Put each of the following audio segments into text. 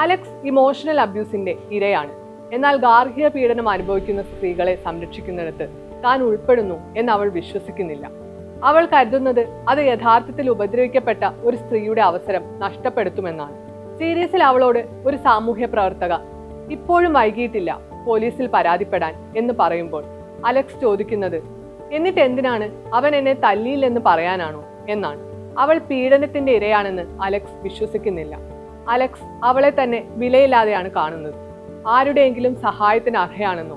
Alex emotional അബ്യൂസിന്റെ ഇരയാണ്. എന്നാൽ ഗാർഹിക പീഡനം അനുഭവിക്കുന്ന സ്ത്രീകളെ സംരക്ഷിക്കുന്നിടത്ത് താൻ ഉൾപ്പെടുന്നു എന്ന് അവൾ വിശ്വസിക്കുന്നില്ല. അവൾ കരുതുന്നത് അത് യഥാർത്ഥത്തിൽ ഉപദ്രവിക്കപ്പെട്ട ഒരു സ്ത്രീയുടെ അവസരം നഷ്ടപ്പെടുത്തുമെന്നാണ്. സീരീസിൽ അവളോട് ഒരു സാമൂഹ്യ പ്രവർത്തക ഇപ്പോഴും വൈകിയിട്ടില്ല പോലീസിൽ പരാതിപ്പെടാൻ എന്ന് പറയുമ്പോൾ അലക്സ് ചോദിക്കുന്നത്, എന്നിട്ട് എന്തിനാണ് അവൻ എന്നെ തല്ലിയില്ലെന്ന് പറയാനാണോ എന്നാണ്. അവൾ പീഡനത്തിന്റെ ഇരയാണെന്ന് അലക്സ് വിശ്വസിക്കുന്നില്ല. അലക്സ് അവളെ തന്നെ വിലയില്ലാതെയാണ് കാണുന്നത്. ആരുടെയെങ്കിലും സഹായത്തിന് അർഹയാണെന്നോ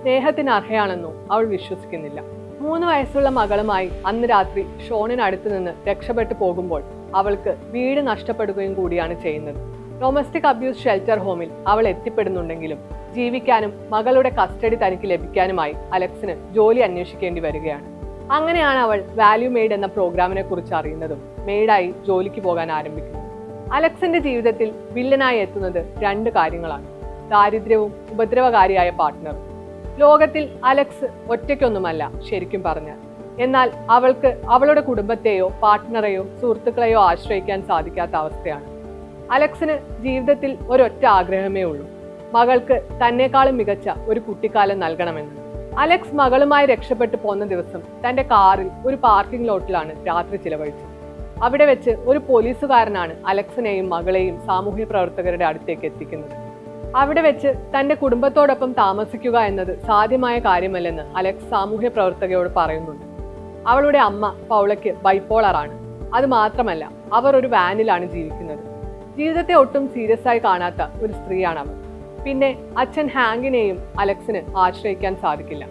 സ്നേഹത്തിന് അർഹയാണെന്നോ അവൾ വിശ്വസിക്കുന്നില്ല. 3 വയസ്സുള്ള മകളുമായി അന്ന് രാത്രി ഷോണിനടുത്ത് നിന്ന് രക്ഷപ്പെട്ടു പോകുമ്പോൾ അവൾക്ക് വീട് നഷ്ടപ്പെടുകയും കൂടിയാണ് ചെയ്യുന്നത്. ഡൊമസ്റ്റിക് അബ്യൂസ് ഷെൽട്ടർ ഹോമിൽ അവൾ എത്തിപ്പെടുന്നുണ്ടെങ്കിലും ജീവിക്കാനും മകളുടെ കസ്റ്റഡി തനിക്ക് ലഭിക്കാനുമായി അലക്സിന് ജോലി അന്വേഷിക്കേണ്ടി വരികയാണ്. അങ്ങനെയാണ് അവൾ വാല്യൂ മെയ്ഡ് എന്ന പ്രോഗ്രാമിനെ കുറിച്ച് അറിയുന്നതും മെയ്ഡായി ജോലിക്ക് പോകാൻ ആരംഭിക്കുന്നത്. അലക്സിന്റെ ജീവിതത്തിൽ വില്ലനായി എത്തുന്നത് 2 കാര്യങ്ങളാണ്: ദാരിദ്ര്യവും ഉപദ്രവകാരിയായ പാർട്ട്ണറും. ലോകത്തിൽ അലക്സ് ഒറ്റയ്ക്കൊന്നുമല്ല ശരിക്കും പറഞ്ഞാൽ. എന്നാൽ അവൾക്ക് അവളുടെ കുടുംബത്തെയോ പാർട്ട്ണറെയോ സുഹൃത്തുക്കളെയോ ആശ്രയിക്കാൻ സാധിക്കാത്ത അവസ്ഥയാണ്. അലക്സിന് ജീവിതത്തിൽ ഒരൊറ്റ ആഗ്രഹമേ ഉള്ളൂ: മകൾക്ക് തന്നെക്കാളും മികച്ച ഒരു കുട്ടിക്കാലം നൽകണമെന്ന്. അലക്സ് മകളുമായി രക്ഷപ്പെട്ടു പോന്ന ദിവസം തന്റെ കാറിൽ ഒരു പാർക്കിംഗ് ലോട്ടിലാണ് രാത്രി ചിലവഴിച്ചത്. അവിടെ വെച്ച് ഒരു പോലീസുകാരനാണ് അലക്സിനെയും മകളെയും സാമൂഹ്യ പ്രവർത്തകരുടെ അടുത്തേക്ക് എത്തിക്കുന്നത്. അവിടെ വെച്ച് തന്റെ കുടുംബത്തോടൊപ്പം താമസിക്കുക എന്നത് സാധ്യമായ കാര്യമല്ലെന്ന് അലക്സ് സാമൂഹ്യ പ്രവർത്തകയോട് പറയുന്നുണ്ട്. അവളുടെ അമ്മ പൗളയ്ക്ക് ബൈപ്പോളറാണ്. അത് മാത്രമല്ല, അവർ ഒരു വാനിലാണ് ജീവിക്കുന്നത്. ജീവിതത്തെ ഒട്ടും സീരിയസ് ആയി കാണാത്ത ഒരു സ്ത്രീയാണ് അവർ. പിന്നെ അച്ഛൻ ഹാങ്കിനെയും അലക്സിന് ആശ്രയിക്കാൻ സാധിക്കില്ല.